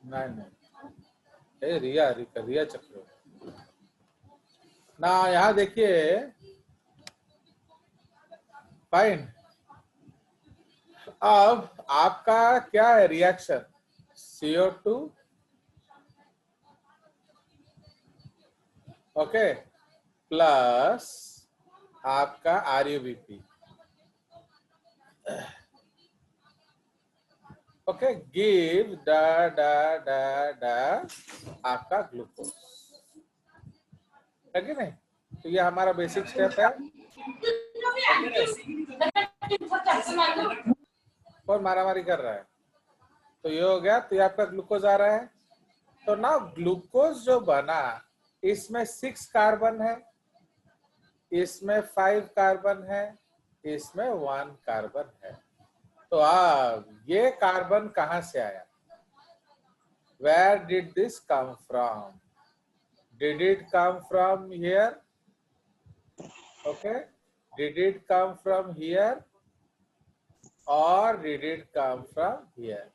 नहीं नहीं, रिया रिया चक्र ना। यहाँ देखिए, फाइन। अब आपका क्या है रिएक्शन? CO2, ओके, प्लस आपका RUBP, ओके, गिव ड ड ड ड आपका ग्लूकोज, है कि नहीं? तो ये हमारा बेसिक स्टेप है। कौन मारामारी कर रहा है? तो ये हो गया, तो ये आपका ग्लूकोज आ रहा है। तो ना ग्लूकोज जो बना, इसमें 6 कार्बन है, इसमें 5 कार्बन है, इसमें 1 कार्बन है। तो अब ये कार्बन कहां से आया? Where did this come from? Did it come from here? Okay. Did it come from here or did it come from here?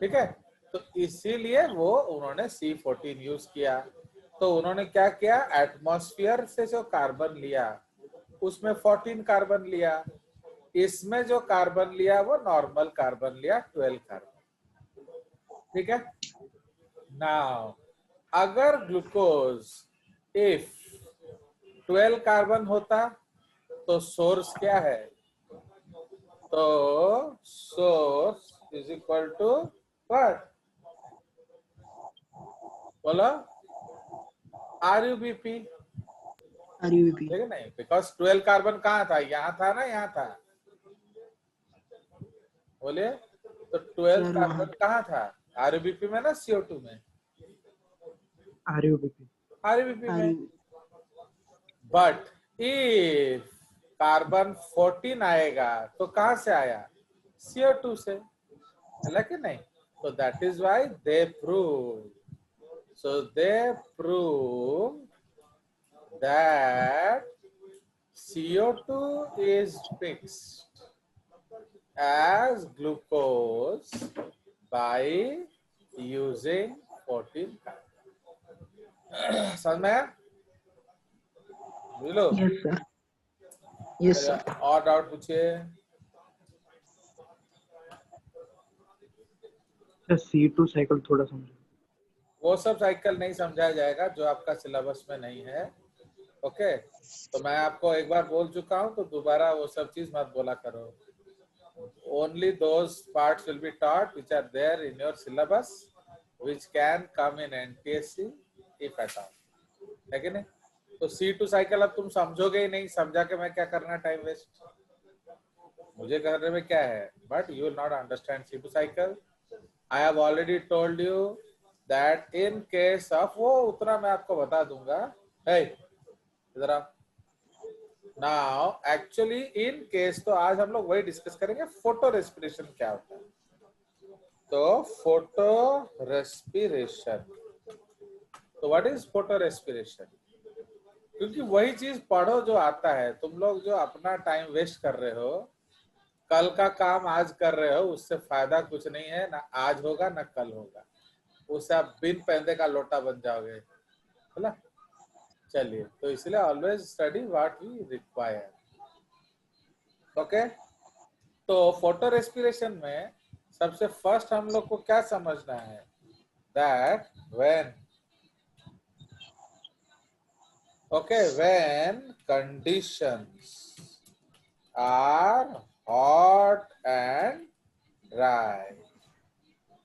ठीक है, तो इसीलिए वो उन्होंने C14 यूज किया। तो उन्होंने क्या किया, एटमॉस्फेयर से जो कार्बन लिया उसमें 14 कार्बन लिया, इसमें जो कार्बन लिया वो नॉर्मल कार्बन लिया, 12 कार्बन। ठीक है। नाउ अगर ग्लूकोज इफ 12 कार्बन होता तो सोर्स क्या है? तो source is equal to what? बोलो, RUBP। ठीक है नहीं, बिकॉज 12 कार्बन कहाँ था? यहाँ था ना, यहाँ था। बोलिए, तो 12 कार्बन कहाँ था? RUBP में ना CO2 में? RUBP में। बट इफ कार्बन 14 आएगा तो कहां से आया? CO2 से, है कि नहीं? तो that is why they prove, so they prove that CO2 is fixed as glucose by using 14 carbon. समझ में आया? बुझ लो? Yes sir, yes sir. और डाउट पूछिए। C2 साइकिल थोड़ा समझो। वो सब साइकिल नहीं समझाया जाएगा जो आपका सिलेबस में नहीं है। ओके, तो मैं आपको एक बार बोल चुका हूं, तो दोबारा वो सब चीज मत बोला करो। Only those parts will be taught which are there in your syllabus, which can come in NTSC if at all, है कि नहीं? तो C2 साइकिल अब तुम समझोगे ही नहीं, समझा के मैं क्या करना, टाइम वेस्ट मुझे करने में क्या है? But you will not understand C2 cycle. I have already told you that in case of, वो उतना मैं आपको बता दूंगा। hey, इधर आओ। नाउ एक्चुअली इन केस, तो आज हम लोग वही डिस्कस करेंगे, फोटो रेस्पिरेशन क्या होता है। तो फोटो रेस्पिरेशन, तो व्हाट इज फोटो रेस्पिरेशन? क्योंकि वही चीज पढ़ो जो आता है। तुम लोग जो अपना टाइम वेस्ट कर रहे हो, कल का काम आज कर रहे हो, उससे फायदा कुछ नहीं है, ना आज होगा ना कल होगा। उससे आप बिन पैंदे का लोटा बन जाओगे, है ना? चलिए, तो इसलिए always study what we require. Okay, तो फोटो रेस्पिरेशन में सबसे फर्स्ट हम लोग को क्या समझना है? That when, okay, when conditions are hot and dry,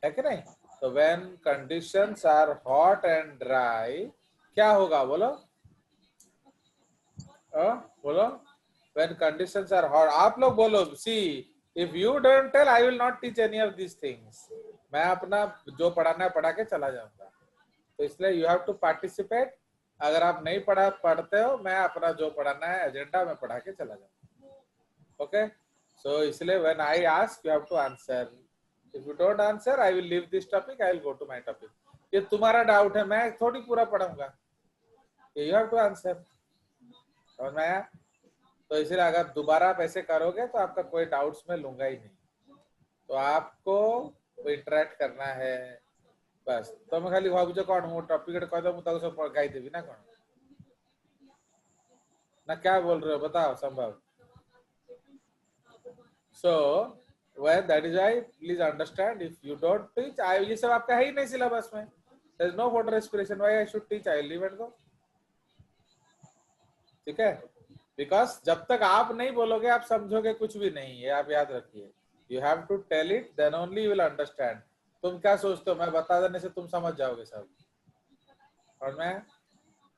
है कि नहीं? तो when conditions are hot and dry क्या होगा? बोलो, बोलो। When conditions are hot, आप लोग बोलो। See, if you don't tell, I will not teach any of these things. मैं अपना जो पढ़ाना है पढ़ा के चला जाऊंगा। तो इसलिए you have to participate. अगर आप नहीं पढ़ते हो, मैं अपना जो पढ़ाना है एजेंडा में पढ़ा के चला जाऊंगा। ओके, so इसलिए when I ask, you have to answer. If you don't answer, I will leave this topic. I will go to my topic. ये तुम्हारा डाउट है, मैं थोड़ी पूरा पढ़ाऊंगा। You have to answer. समझ में आया? तो इसलिए अगर दोबारा आप ऐसे करोगे तो आपका कोई डाउट्स में लूंगा ही नहीं। तो आपको इंटरेक्ट करना है बस तुम खाली भावुच कौन मो टॉपिक कह दो मुझे सब गाई देवी ना कौन ना क्या बोल रहे हो बताओ संभव सो when that is why please understand if you don't teach I ये सब आपका है ही नहीं सिलेबस में there is no water respiration why I should teach I will leave and go ठीक है बिकॉज जब तक आप नहीं बोलोगे आप समझोगे कुछ भी नहीं है आप याद रखिए you have to tell it then only you will understand तुम क्या सोचते हो मैं बता देने से तुम समझ जाओगे सब और मैं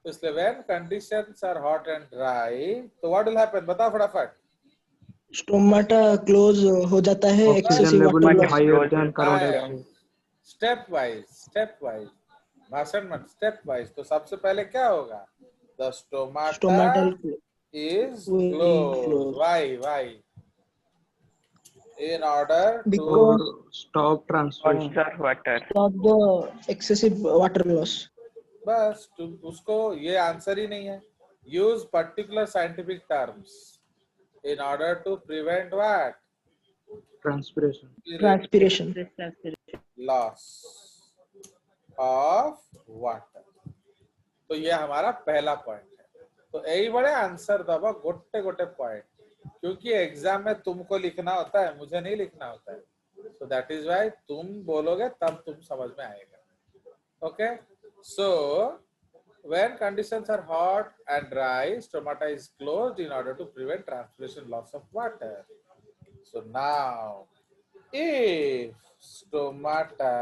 तो इसलिए when conditions are hot and dry तो व्हाट विल हैपन बताओ फटाफट स्टोमाटा क्लोज हो जाता है oxygen excessive level water is loss higher than carbon dioxide step wise भाषण मत स्टेप वाइज तो सबसे पहले क्या होगा the stomata stomatal is will closed. close Why? In order to because stop transpiration conserve water. stop the excessive water loss. बस उसको ये आंसर ही नहीं है use particular scientific terms in order to prevent what Transpiration. Loss of water तो ये हमारा पहला पॉइंट है तो यही बड़े आंसर दबा गोटे गोटे पॉइंट क्योंकि एग्जाम में तुमको लिखना होता है मुझे नहीं लिखना होता है सो दैट इज व्हाई तुम बोलोगे तब तुम समझ में आएगा okay so when conditions are hot and dry stomata is closed in order to prevent transpiration loss of water so now if stomata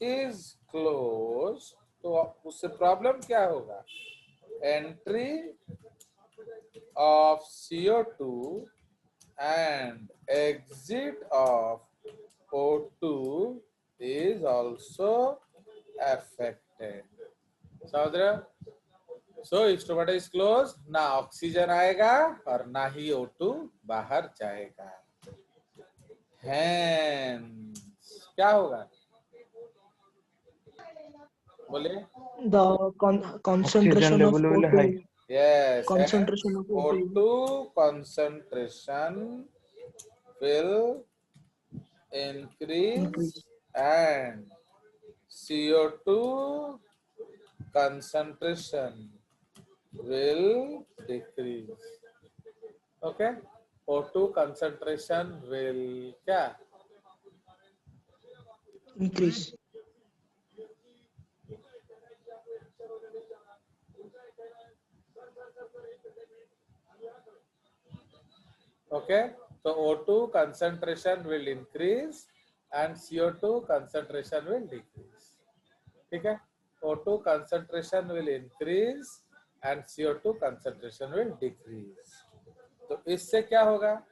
is closed तो उससे प्रॉब्लम क्या होगा entry of CO2 and exit of O2 is also affected. समझ रहे हो? So if stomata is closed, ना oxygen आएगा और ना ही O2 बाहर जाएगा. Hence क्या होगा? बोले? The concentration of level will O2. high. Yes. Concentration of O2. O2 concentration will increase and CO2 concentration will decrease. Okay? O2 concentration will क्या? Increase. Okay, so O2 concentration will increase and CO2 concentration will decrease. ठीक है? O2 concentration will increase and CO2 concentration will decrease. तो इससे क्या होगा?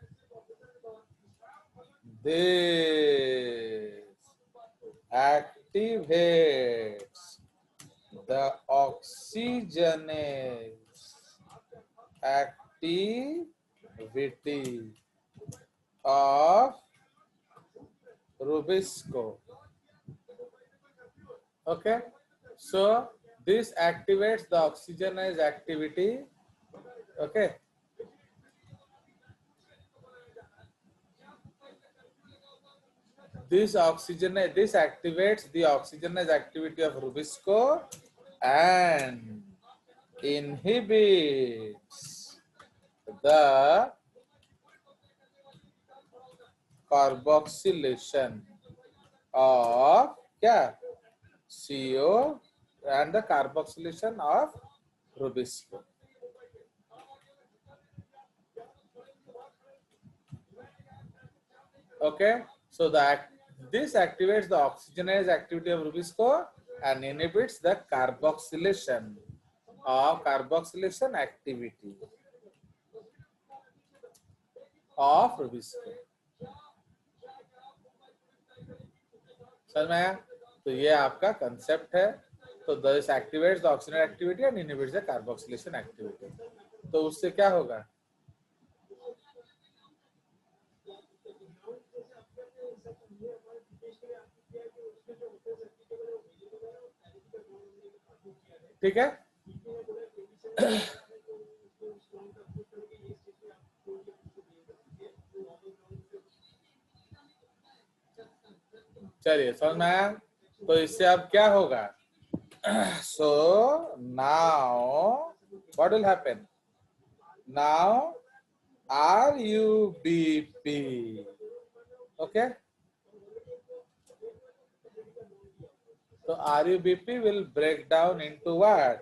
This activates the oxygenase activity of Rubisco. Okay, so this activates the oxygenase activity. Okay, this activates the oxygenase activity of Rubisco and inhibits the carboxylation of क्या CO and the carboxylation of Rubisco. Okay, so this activates the oxygenase activity of Rubisco and inhibits the carboxylation activity of Rubisco. समझ में आया? तो ये आपका concept है. तो this activates the oxygen activity and inhibits the carboxylation activity. तो उससे क्या होगा? ठीक है? चलिए समझ में आया। तो इससे अब क्या होगा? So now what will happen? Now RUBP, okay? So RUBP will break down into what?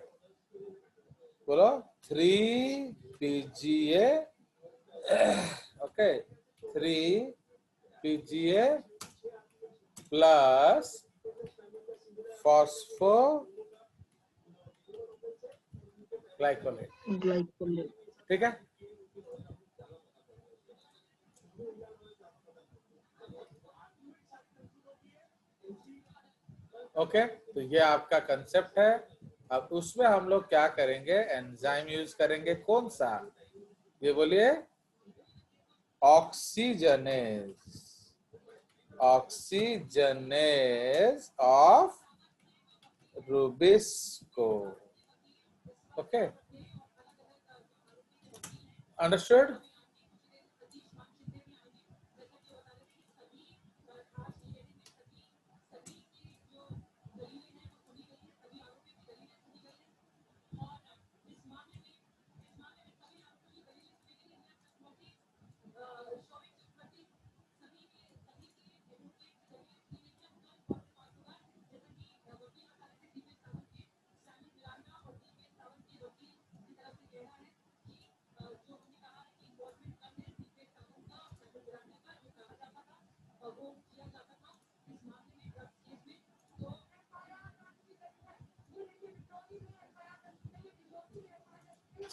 बोलो 3 PGA, okay? 3 PGA plus phosphoglycolate, glycolate. ठीक है? ओके, तो ये आपका कंसेप्ट है। अब उसमें हम लोग क्या करेंगे? एंजाइम यूज करेंगे। कौन सा? ये बोलिए। Oxygenase, oxygenase of rubisco. Okay, understood?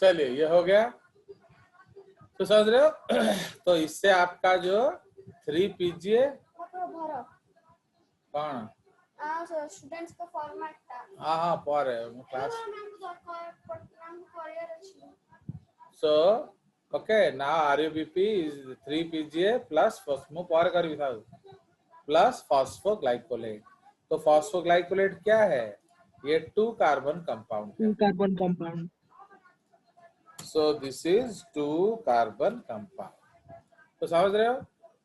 चलिए, ये हो गया। तो समझ रहे हो? तो इससे आपका जो 3 PGA कौन? स्टूडेंट्स का फॉर्मेट था। हाँ पर है class. So, okay, now RUBP is 3 PGA plus plus phosphoglycolate। तो phosphoglycolate क्या है? ये 2 कार्बन कंपाउंड है। 2 carbon compound. So this is 2 carbon compound. तो समझ रहे हो?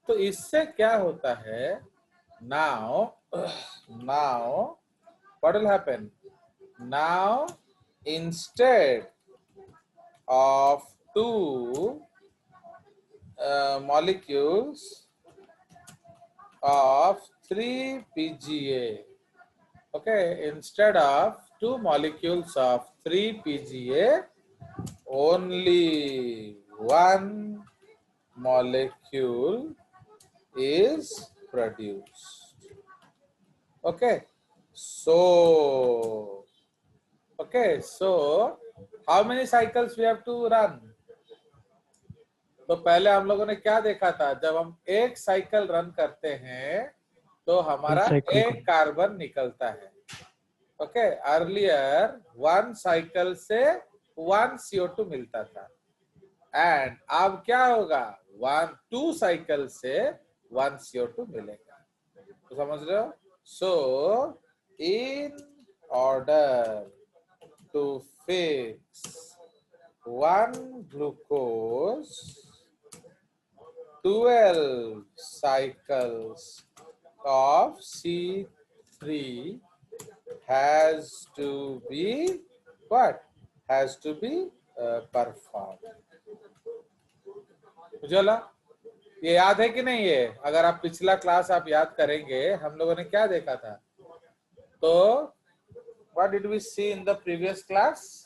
तो इससे क्या होता है? Now what will happen? Now instead of 2 molecules of 3 PGA, okay, instead of 2 molecules of 3 PGA, only 1 molecule is produced. Okay, so how many cycles we have to run? तो पहले हम लोगों ने क्या देखा था? जब हम एक साइकिल रन करते हैं तो हमारा एक कार्बन निकलता है। ओके, अर्लियर 1 साइकिल से 1 CO2 मिलता था, एंड अब क्या होगा? 2 साइकिल से 1 CO2 मिलेगा। तो समझ रहे हो? So in order to fix 1 glucose, 12 cycles of C3 has to be what? Has to be performed. उजाला, ये याद है कि नहीं? ये अगर आप पिछला क्लास आप याद करेंगे, हम लोगों ने क्या देखा था? तो what did we see in the previous class?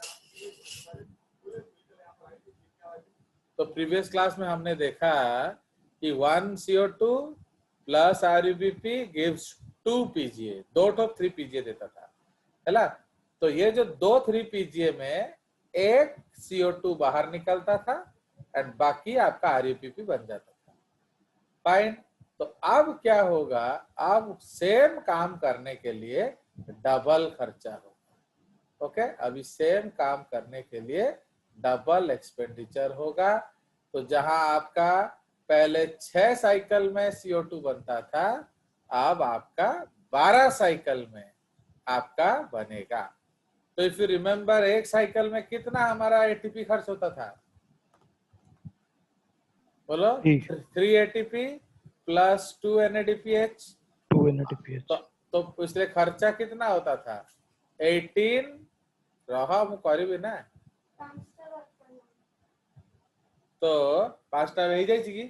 तो प्रीवियस क्लास में हमने देखा कि 1 CO2 plus RUBP gives 2 PGA, 2 3 PGA देता था, है ना? तो ये जो 2 3 PGA में एक CO2 बाहर निकलता था एंड बाकी आपका RUBP बन जाता था। फाइन। तो अब क्या होगा? अब सेम काम करने के लिए डबल खर्चा होगा। ओके, अभी सेम काम करने के लिए डबल एक्सपेंडिचर होगा। तो जहां आपका पहले 6 साइकिल में CO2 बनता था, अब आपका 12 साइकिल में आपका बनेगा। तो इफ यू रिमेम्बर, एक साइकिल में कितना हमारा ATP खर्च होता था? बोलो। 3 ATP प्लस 2 NADPH 2 NADPH. तो इसलिए खर्चा कितना होता था 18 रहा मु करिबी ना तो 5टा रही जाई छी की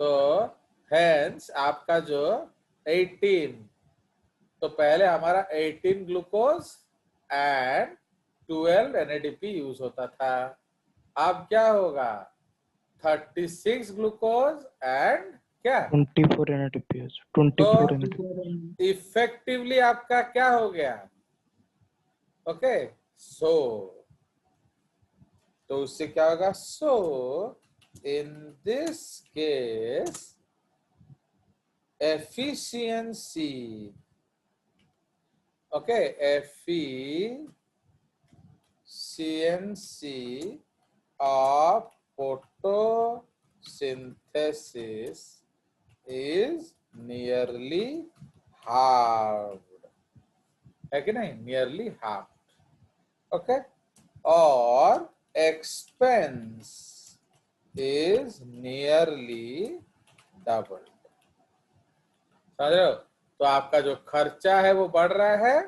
तो हेंस आपका जो 18 तो पहले हमारा 18 ग्लूकोज एंड 12 NADP यूज होता था अब क्या होगा 36 ग्लूकोज एंड क्या 24 NADPH. 24 NADPH. इफेक्टिवली आपका क्या हो गया ओके सो तो उससे क्या होगा so in this case efficiency okay efficiency of photosynthesis is nearly halved है कि नहीं nearly halved okay और expense is nearly doubled समझ रहे हो तो आपका जो खर्चा है वो बढ़ रहा है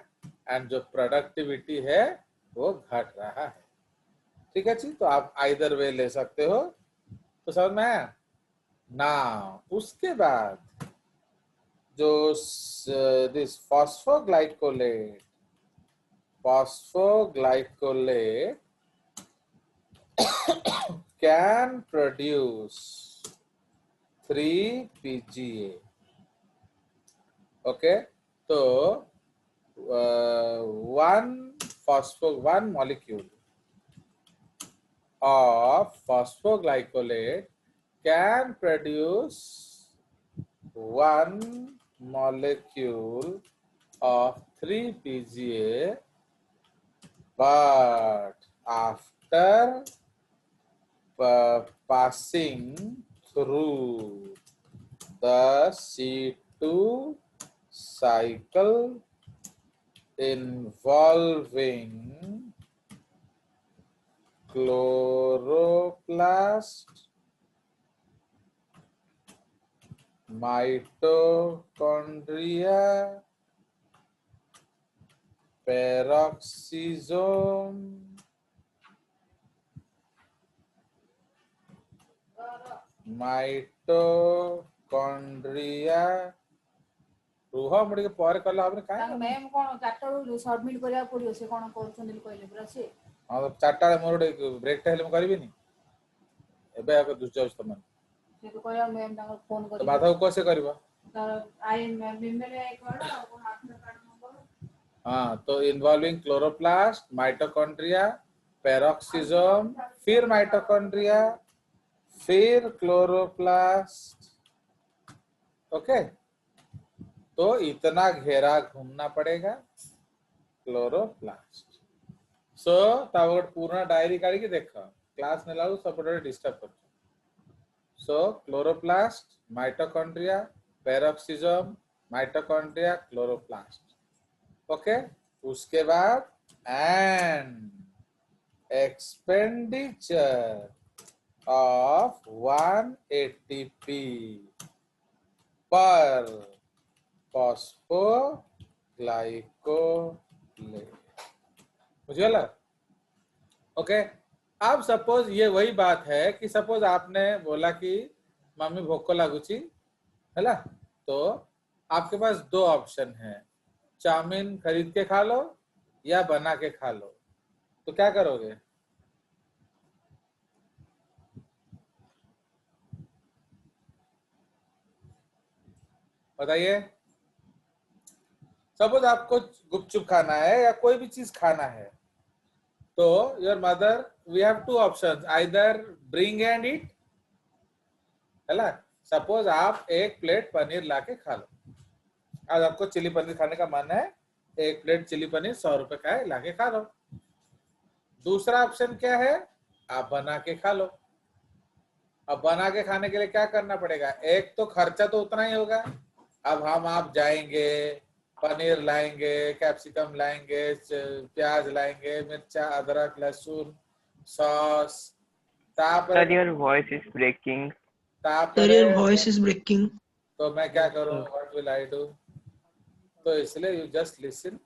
एंड जो प्रोडक्टिविटी है वो घट रहा है ठीक है जी तो आप आइदर वे ले सकते हो तो समझ में आया ना उसके बाद जो this phosphoglycolate can produce 3 PGA okay so one molecule of phosphoglycolate can produce 1 molecule of 3 PGA but after passing through the C2 cycle involving chloroplast, mitochondria, peroxisome, mitochondria रुह मुड़ी के पार करला आपने काहे तांग मैम कोन चारटा सबमिट करिया पड़ियो से कोन करछन कहले पुरा से हां तो चारटा मोर ब्रेक टा हेले करबी नी एबे आके दुस तमन से तो कहया मैम तांग फोन तो करी माधव को से करबा आई मैम ईमेल एक वाला और कोन आधार कार्ड नंबर हां तो इन्वॉल्विंग क्लोरोप्लास्ट माइटोकॉन्ड्रिया पेरोक्सिसोम फिर माइटोकॉन्ड्रिया फिर क्लोरोप्लास्ट ओके तो इतना घेरा घूमना पड़ेगा क्लोरोप्लास्ट सो तावड पूर्ण डायरी काढी के देख क्लास ने लागू सपोर्ट डिस्टर्ब कर so chloroplast mitochondria peroxisome mitochondria chloroplast okay उसके बाद and expenditure of 1 ATP per phosphoglycolate मुझे लगा ओके अब सपोज ये वही बात है कि सपोज आपने बोला कि मम्मी भूख को लागुची है ना तो आपके पास 2 ऑप्शन है चाउमीन खरीद के खा लो या बना के खा लो तो क्या करोगे बताइए सपोज आपको गुपचुप खाना है या कोई भी चीज खाना है तो your mother we have 2 options either bring and eat है ना सपोज आप एक प्लेट पनीर लाके खा लो आज आपको चिली पनीर खाने का मन है एक प्लेट चिली पनीर 100 रुपए का है लाके खा लो दूसरा ऑप्शन क्या है आप बना के खा लो अब बना के खाने के लिए क्या करना पड़ेगा एक तो खर्चा तो उतना ही होगा अब हम आप जाएंगे पनीर लाएंगे कैप्सिकम लाएंगे प्याज लाएंगे मिर्चा अदरक लहसुन sauce Sir, your voice is breaking. Sir, your voice is breaking. तो मैं क्या करूं? What will I do? तो इसलिए you just listen.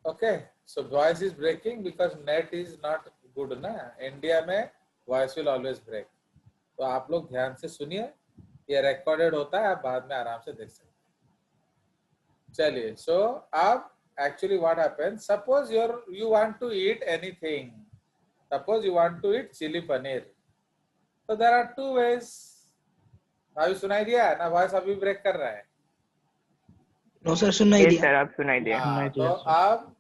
Okay. So voice is breaking because net is not good ना. इंडिया में voice will always break. तो आप लोग ध्यान से सुनिए, ये रिकॉर्डेड होता है, आप बाद में आराम से देख सकते हैं। चलिए, सो अब actually what happens, suppose you want to eat anything, suppose you want to eat chili paneer, so there are two ways. अभी सुनाई दिया ना? वॉइस अभी ब्रेक कर रहा है? No sir, सुनाई दिया। सर, आप सुनाई दिया। हाँ, तो अब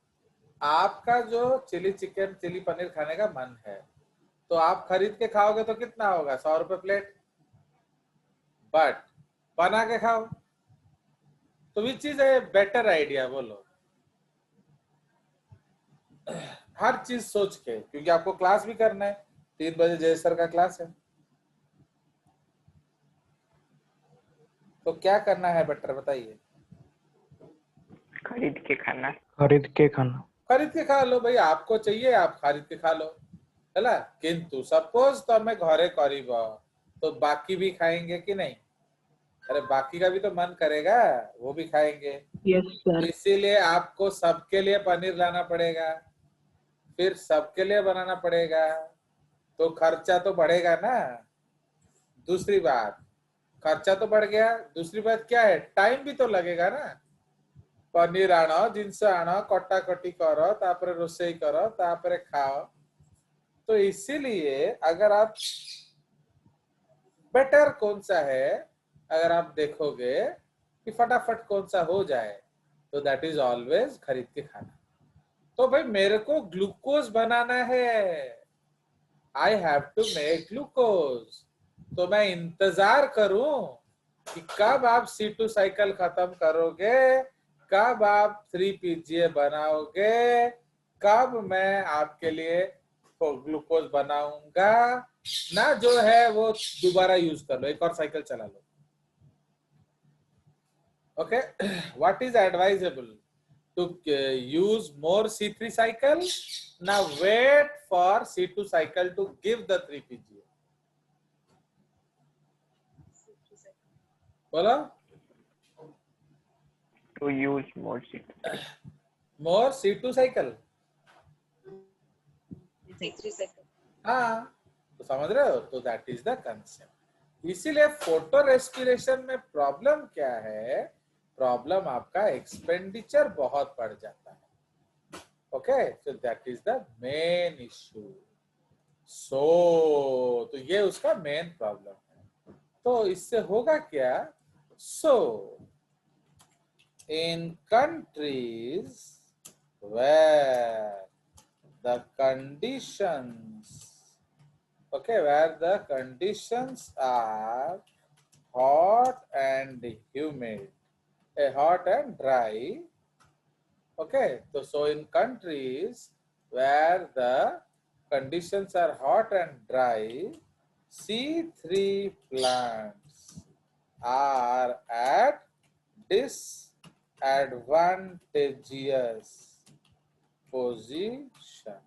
आपका जो चिली चिकन चिली पनीर खाने का मन है, तो आप खरीद के खाओगे तो कितना होगा? 100 रुपए प्लेट। बट बना के खाओ तो which is a better idea? बोलो। हर चीज सोच के, क्योंकि आपको क्लास भी करना है। 3 बजे जय सर का क्लास है, तो क्या करना है बेटर बताइए? खरीद के खाना। खरीद के खाना। खरीद के खा लो भाई, आपको चाहिए आप खरीद के खा लो, है? किंतु सपोज तमें घरे करीब तो बाकी भी खाएंगे कि नहीं? अरे बाकी का भी तो मन करेगा, वो भी खाएंगे। Yes sir. इसीलिए आपको सबके लिए पनीर लाना पड़ेगा, फिर सबके लिए बनाना पड़ेगा, तो खर्चा तो बढ़ेगा ना। दूसरी बात, खर्चा तो बढ़ गया, दूसरी बात क्या है? टाइम भी तो लगेगा ना। पनीर आनो, जिनस आनो, कटाकटी करो, तापरे रोसई करो, तापरे खाओ। तो इसीलिए अगर आप बेटर कौन सा है, अगर आप देखोगे कि फटाफट कौन सा हो जाए, तो दैट इज ऑलवेज खरीद के खाना। तो भाई मेरे को ग्लूकोज बनाना है, I have to make glucose, तो मैं इंतजार करूं कि कब आप C2 साइकिल खत्म करोगे, कब आप 3PGA बनाओगे, कब मैं आपके लिए ग्लूकोज बनाऊंगा ना। जो है वो दोबारा यूज कर लो, एक और साइकिल चला लो। Okay, what is advisable to use more C3 cycle? Now wait for C2 cycle to give the 3PGA. बोलो। To use more C2. More C2 cycle. हाँ, तो समझ रहे हो? तो दैट इज द कंसेप्ट। इसीलिए फोटो रेस्पिरेशन में problem क्या है? प्रॉब्लम आपका एक्सपेंडिचर बहुत बढ़ जाता है। Okay, so that is the main issue. So तो ये उसका मेन प्रॉब्लम है। तो इससे होगा क्या? So in countries where the conditions, okay, where the conditions are hot and humid, hot and dry, okay, so in countries where the conditions are hot and dry, C3 plants are at disadvantageous position.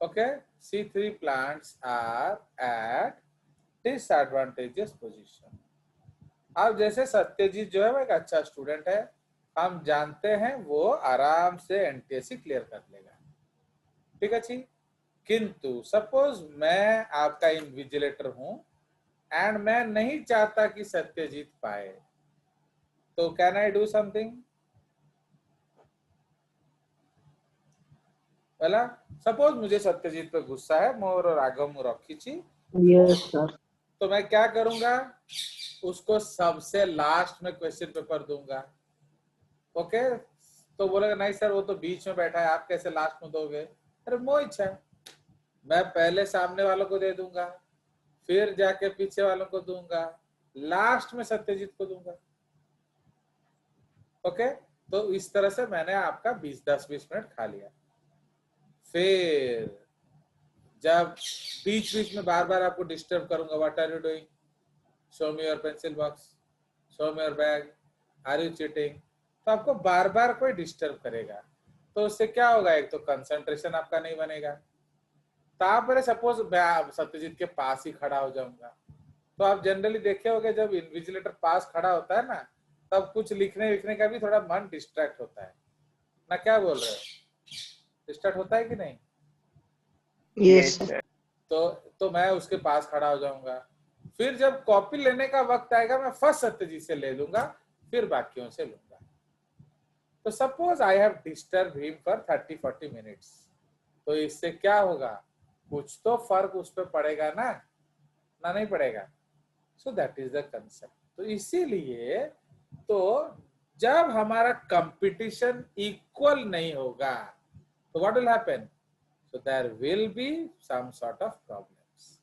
Okay, C3 plants are at disadvantageous position. अब जैसे सत्यजीत जो है वो एक अच्छा student है, हम जानते हैं वो आराम से NTSC क्लियर कर लेगा, ठीक है जी। किंतु सपोज मैं आपका इन्विजिलेटर हूं एंड मैं नहीं चाहता कि सत्यजीत पाए, तो कैन आई डू समथिंग? पहला सपोज मुझे सत्यजीत पे गुस्सा है, मोर रागम रखी छी। Yes sir. तो मैं क्या करूंगा? उसको सबसे लास्ट में क्वेश्चन पेपर दूंगा। ओके, तो बोलेगा नहीं सर वो तो बीच में बैठा है, आप कैसे लास्ट में दोगे? अरे वो इच्छा है, मैं पहले सामने वालों को दे दूंगा, फिर जाके पीछे वालों को दूंगा, लास्ट में सत्यजीत को दूंगा। ओके, तो इस तरह से मैंने आपका 10-20 मिनट खा लिया। फिर जब बीच बीच में बार बार आपको डिस्टर्ब करूंगा, what are you doing, show me your pencil box, show me your bag, are you cheating, तो आपको बार बार कोई डिस्टर्ब करेगा, तो उससे क्या होगा? एक तो कंसंट्रेशन आपका नहीं बनेगा। तापर सपोज मैं सत्यजीत के पास ही खड़ा हो जाऊंगा, तो आप जनरली देखे होंगे जब इन्विजिलेटर पास खड़ा होता है ना, तब कुछ लिखने लिखने का भी थोड़ा मन डिस्ट्रैक्ट होता है ना, क्या बोल रहे हो? डिस्ट्रैक्ट होता है कि नहीं? Yes Yes, sir. तो मैं उसके पास खड़ा हो जाऊंगा, फिर जब कॉपी लेने का वक्त आएगा मैं फर्स्ट सत्यजीत से ले लूंगा, फिर बाकियों से लूंगा। तो suppose I have disturb him for 30-40 minutes, तो इससे क्या होगा? कुछ तो फर्क उस पर पड़ेगा ना नहीं पड़ेगा? सो दैट इज द कंसेप्ट। तो इसीलिए तो जब हमारा कंपटीशन इक्वल नहीं होगा तो what will happen? So there will be some sort of problems.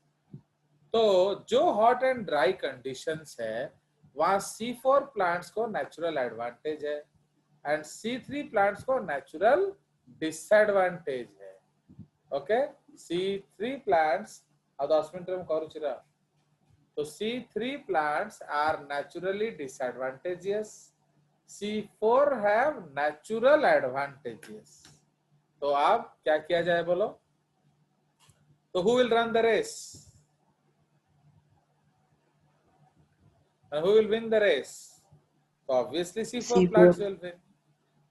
तो जो हॉट एंड ड्राई कंडीशंस है वहां C4 प्लांट्स को नेचुरल एडवांटेज है एंड C3 प्लांट्स को नेचुरल डिसएडवांटेज है। ओके, C3 प्लांट्स अब 10 मिनट में करूँ तो C3 plants are naturally disadvantageous. C4 have natural advantages. तो अब क्या किया जाए बोलो? तो who will run the race? And who will win the race? So obviously C4 plants will win.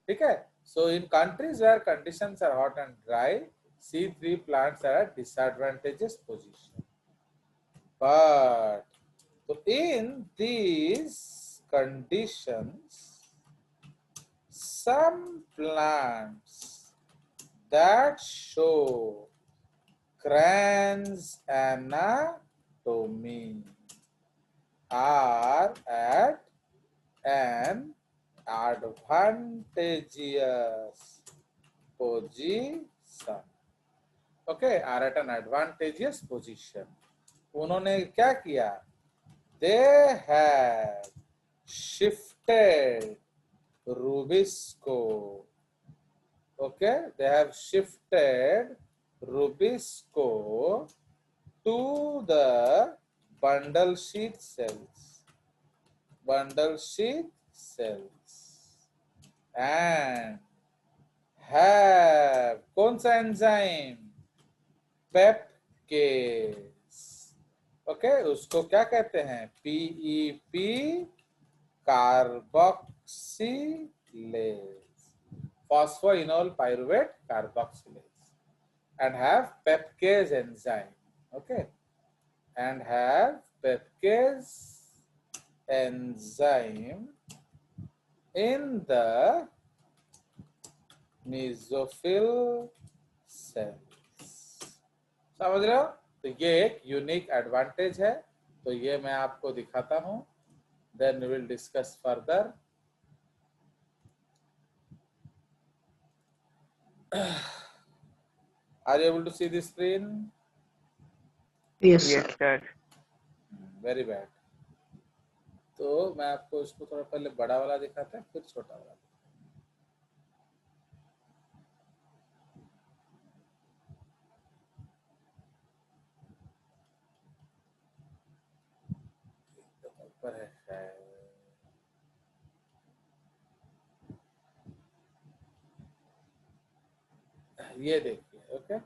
ठीक है? So in countries where conditions are hot and dry, C3 plants are at disadvantageous position. But in these conditions, some plants that show Cran's anatomy are at an advantageous position. Okay, are at an advantageous position. उन्होंने क्या किया? They have shifted Rubisco. Okay, they have shifted Rubisco to the bundle sheath cells. Bundle sheath cells. And have कौन सा enzyme? पेप्केज। Okay, उसको क्या कहते हैं? PEP carboxylase, phosphoenol pyruvate carboxylase, and have pepcase enzyme. Okay, and have pepcase enzyme in the mesophyll cells. समझ रहे हो? तो ये एक यूनिक एडवांटेज है, तो ये मैं आपको दिखाता हूं, then we will discuss further. Are you able to see the screen? Yes Yes, sir. Very bad. तो मैं आपको इसको थोड़ा पहले बड़ा वाला दिखाता है, फिर छोटा वाला। ऊपर है ये देखिए। ओके,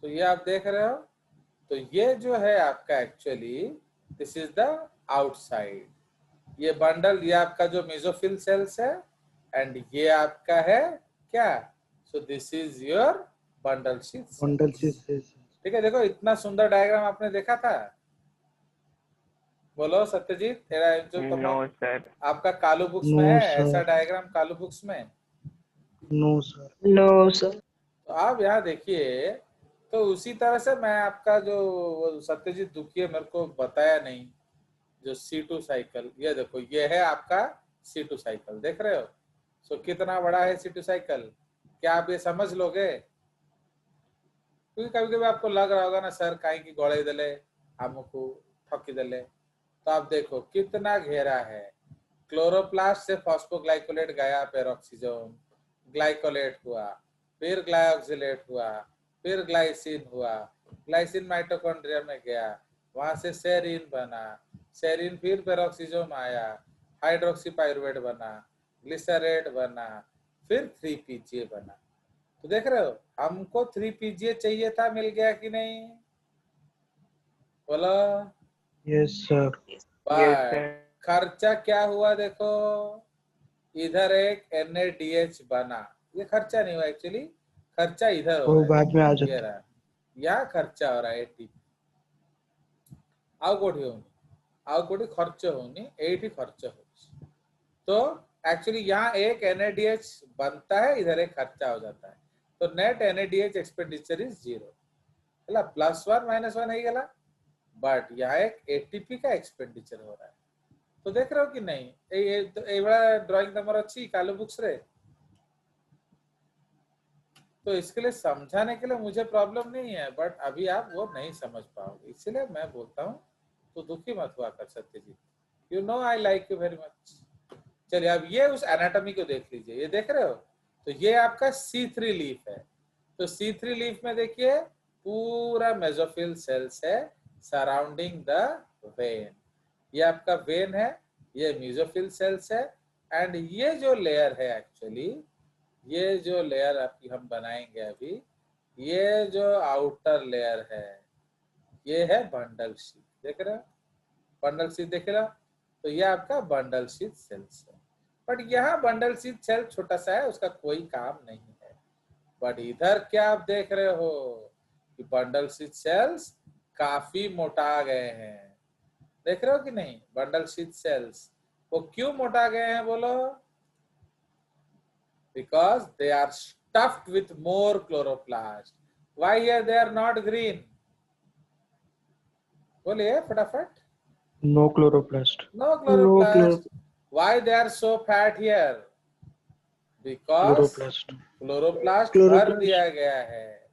तो ये आप देख रहे हो, तो ये जो है आपका actually this is the outside, ये बंडल, ये आपका जो मेसोफिल सेल्स है, एंड ये आपका है क्या? So this is your bundle sheath. Bundle sheath. ठीक है, देखो इतना सुंदर डायग्राम आपने देखा था? बोलो सत्यजीत, तेरा जो No, sir. आपका कालू बुक्स No, में है sir. ऐसा डायग्राम? कालू बुक्स में? No sir. No sir. तो आप यहाँ देखिए, तो उसी तरह से मैं आपका जो सत्यजीत दुखिए मेरे को बताया नहीं, जो C2 साइकिल, ये देखो ये है आपका C2 साइकिल, देख रहे हो? सो कितना बड़ा है C2 साइकिल? क्या आप ये समझ लोगे? क्योंकि कभी कभी आपको लग रहा होगा ना, सर कहीं की गोड़े दले हमको ठकी दले, तो आप देखो कितना घेरा है। क्लोरोप्लास्ट से फॉस्फोग्लाइकोलेट गया, पेरोक्सिसोम ग्लाइकोलेट हुआ, फिर ग्लाइऑक्सिलेट हुआ, फिर ग्लाइसिन हुआ, ग्लाइसिन माइटोकॉन्ड्रिया में गया, वहां से सेरीन बना, सेरीन फिर पेरोक्सिसोम आया, हाइड्रोक्सी पाइरुवेट बना, ग्लिसरेट बना, फिर 3PGA बना। तो देख रहे हो हमको 3 पीजीए चाहिए था, मिल गया कि नहीं? बोलो। Yes sir. Yes, but sir. खर्चा क्या हुआ देखो, इधर एक NaDH बना, ये खर्चा नहीं हुआ एक्चुअली, खर्चा इधर हो वो रहा बाद में आ है, ये जाता है। रहा, यहाँ खर्चा हो रहा है ATP। ଆଉ କୋଉଠି ହଉନି, ଆଉ କୋଉଠି ଖର୍ଚ୍ଚ ହଉନି, ଏଇଠି खर्च हो। तो एक्चुअली यहाँ एक NaDH बनता है, इधर एक खर्चा हो जाता है, तो नेट NaDH एक्सपेंडिचर इज 0 ହେଲା, +1 -1 हो गया, बट यहाँ एक ATP का एक्सपेंडिचर हो रहा है। तो देख रहे हो कि नहीं, ए वाला ड्राइंग नंबर अच्छी कालू बुक्स रे। तो इसके लिए समझाने के लिए मुझे प्रॉब्लम नहीं है, बट अभी आप वो नहीं समझ पाओगे, इसलिए मैं बोलता हूँ तो दुखी मत हुआ कर Satyajit, you know I like you very much. चलिए अब ये उस एनाटॉमी को देख लीजिए, ये देख रहे हो, तो ये आपका C3 लीफ है। तो C3 लीफ में देखिए पूरा मेसोफिल सेल्स है सराउंडिंग द वेन, ये आपका वेन है, ये मेसोफिल सेल्स है, एंड ये जो लेयर है एक्चुअली, ये जो लेयर आपकी हम बनाएंगे अभी, ये जो आउटर लेयर है ये है बंडल शीथ, देख रहे हो बंडल शीथ देख रहे हो, तो ये आपका बंडल शीथ सेल्स है। बट यहाँ बंडल शीथ सेल छोटा सा है, उसका कोई काम नहीं है, बट इधर क्या आप देख रहे हो कि बंडल शीथ सेल्स काफी मोटा गए हैं, देख रहे हो कि नहीं? बंडल शीथ सेल्स वो क्यों मोटा गए हैं बोलो? Because they are stuffed with more chloroplast. Why here they are not green? बोलिए फटाफट। No chloroplast. No chloroplast. Why they are so fat here? Because chloroplast. Chloroplast भर क्लोरोप्लास्ट। दिया गया है।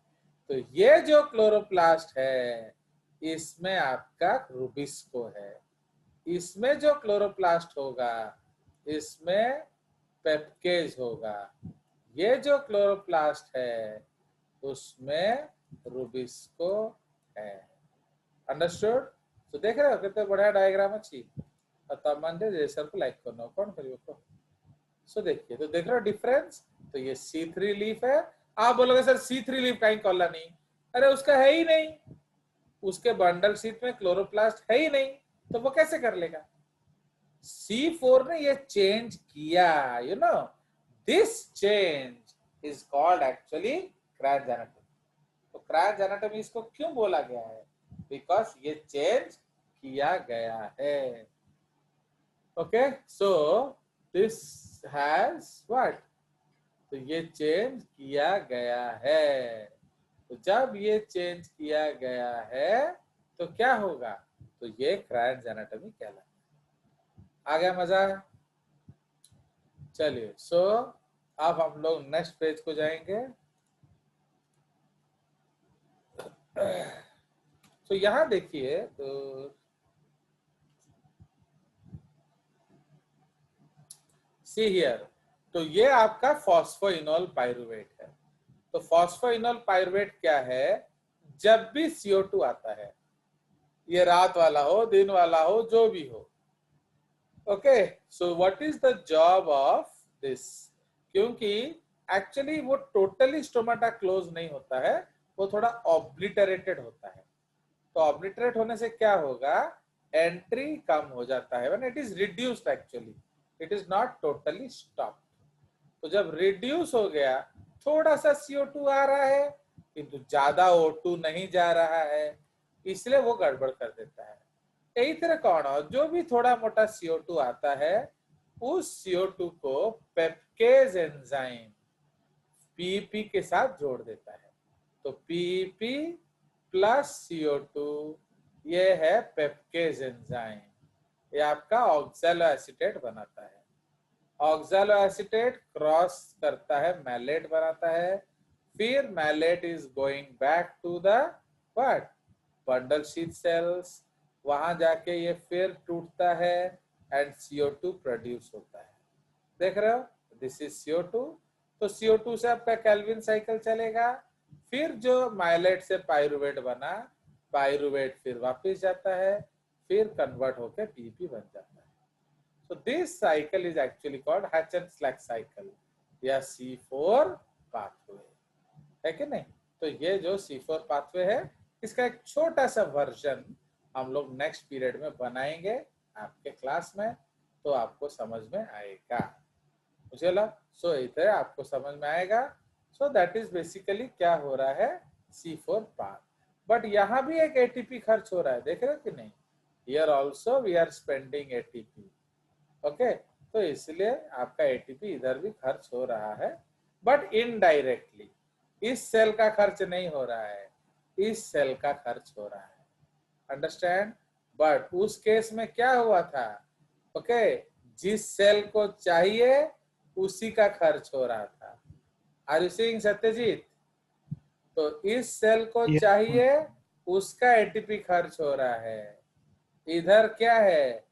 तो ये जो क्लोरोप्लास्ट है इसमें आपका रूबिस्को है, इसमें जो क्लोरोप्लास्ट होगा इसमें पेप्केज होगा, ये जो क्लोरोप्लास्ट है उसमें रूबिस्को है। अंडरस्टूड? तो देख रहे हो कितने बढ़िया डायग्राम अच्छी, तमंदे रेसर को लाइक करना कौन करियो को। सो देखिए, तो देख रहे हो डिफरेंस, तो ये C3 लीफ है। आप बोलोगे सर C3 लीफ कहीं कॉला नहीं, अरे उसका है ही नहीं, उसके बंडल शीट में क्लोरोप्लास्ट है ही नहीं, तो वो कैसे कर लेगा? C4 ने ये चेंज किया, you know this change is called actually क्रैंज anatomy. तो क्रैंज एनाटॉमी इसको क्यों बोला गया है? बिकॉज ये चेंज किया गया है। Okay, so this has what, तो ये चेंज किया गया है। तो जब ये चेंज किया गया है तो क्या होगा? तो ये क्रैंज एनाटॉमी कहलाता है। आ गया मजा? चलिए, सो अब हम लोग नेक्स्ट पेज को जाएंगे। तो यहां देखिए, तो सी हियर, तो ये आपका फॉस्फोइनोल पाइरुवेट है। तो फॉस्फोइनोल पाइरुवेट क्या है? जब भी CO2 आता है, ये रात वाला हो दिन वाला हो जो भी हो, okay, so what is the job of this? क्योंकि एक्चुअली वो टोटली स्टोमाटा क्लोज नहीं होता है, वो थोड़ा ऑब्लिटरेटेड होता है। तो ऑब्लिटरेट होने से क्या होगा? एंट्री कम हो जाता है, when it is reduced actually, it is not totally stop. तो जब रिड्यूस हो गया, थोड़ा सा CO2 आ रहा है किंतु ज्यादा O2 नहीं जा रहा है, इसलिए वो गड़बड़ कर देता है। यही तरह कौन हो, जो भी थोड़ा मोटा CO2 आता है उस CO2 को पेप्केज एंजाइम PEP के साथ जोड़ देता है। तो PEP प्लस CO2 ये है पेप्केज एंजाइम, ये आपका ऑक्सैलो एसीटेट बनाता है। ऑक्सैलो एसीटेट क्रॉस करता है मैलेट बनाता है, फिर malate is going back to the what, bundle sheath cells, वहां जाके ये फिर टूटता है एंड CO2 प्रोड्यूस होता है। देख रहे हो, दिस इज CO2। तो CO2 से आपका केल्विन साइकिल चलेगा, फिर जो माइलेट से पाइरुवेट बना, पाइरुवेट फिर वापस जाता है, फिर कन्वर्ट होकर PEP बन जाता है। So this cycle is actually called Hatch and Slack cycle या C4 pathway. है कि नहीं? तो ये जो C4 पाथवे है, इसका एक छोटा सा वर्जन हम लोग नेक्स्ट पीरियड में बनाएंगे आपके क्लास में, तो आपको समझ में आएगा। मुझे लगा सो इधर आपको समझ में आएगा। सो दैट इज बेसिकली क्या हो रहा है, C4 पाथ। बट यहाँ भी एक ATP खर्च हो रहा है, देख रहे हो कि नहीं? Here also we are spending ATP। Okay, तो इसलिए आपका ATP इधर भी खर्च हो रहा है, बट इनडायरेक्टली। इस सेल का खर्च नहीं हो रहा है, इस सेल का खर्च हो रहा है। अंडरस्टैंड? बट उस केस में क्या हुआ था? ओके, जिस सेल को चाहिए उसी का खर्च हो रहा था। Are you seeing Satyajit? तो इस सेल को Yes. चाहिए, उसका ATP खर्च हो रहा है। इधर क्या है,